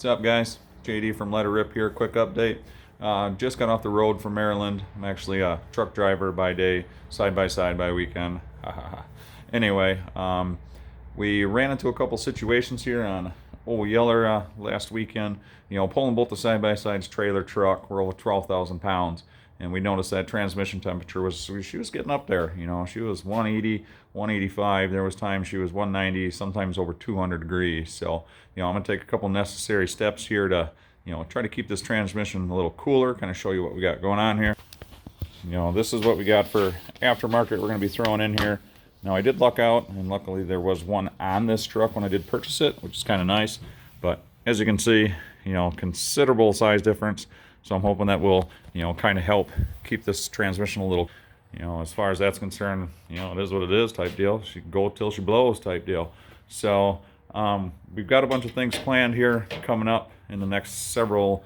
What's up, guys? JD from Let It Rip here. Quick update. Just got off the road from Maryland. I'm actually a truck driver by day, side by side by weekend. Anyway, we ran into a couple situations here on Ol Yeller last weekend. You know, pulling both the side by sides, trailer, truck. We're over 12,000 pounds, and we noticed that transmission temperature she was getting up there. You know, she was 180, 185. There was times she was 190, sometimes over 200 degrees. So, you know, I'm gonna take a couple necessary steps here to, you know, try to keep this transmission a little cooler. Kind of show you what we got going on here. You know, this is what we got for aftermarket. We're gonna be throwing in here. Now, I did luck out, and luckily there was one on this truck when I did purchase it, which is kind of nice. But as you can see, you know, considerable size difference. So I'm hoping that will, you know, kind of help keep this transmission a little, you know, as far as that's concerned, you know, it is what it is type deal. She can go till she blows type deal. So we've got a bunch of things planned here coming up in the next several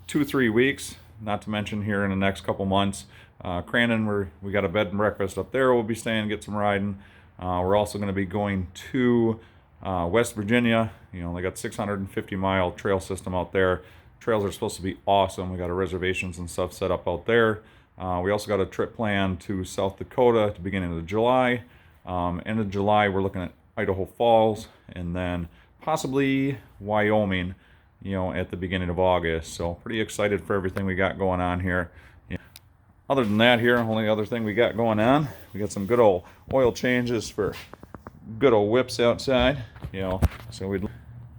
2-3 weeks, not to mention here in the next couple months. Crandon, we got a bed and breakfast up there. We'll be staying, get some riding. We're also going to be going to West Virginia. You know, they got 650-mile trail system out there. Trails are supposed to be awesome. We got our reservations and stuff set up out there. We also got a trip planned to South Dakota at the beginning of July. End of July, we're looking at Idaho Falls, and then possibly Wyoming, you know, at the beginning of August. So pretty excited for everything we got going on here. Other than that here, only other thing we got going on, we got some good old oil changes for good old whips outside, you know, so we'd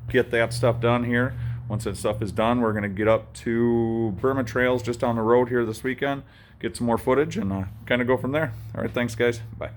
get that stuff done here. Once that stuff is done, we're going to get up to Burma Trails just down the road here this weekend, get some more footage, and kind of go from there. All right, thanks, guys. Bye.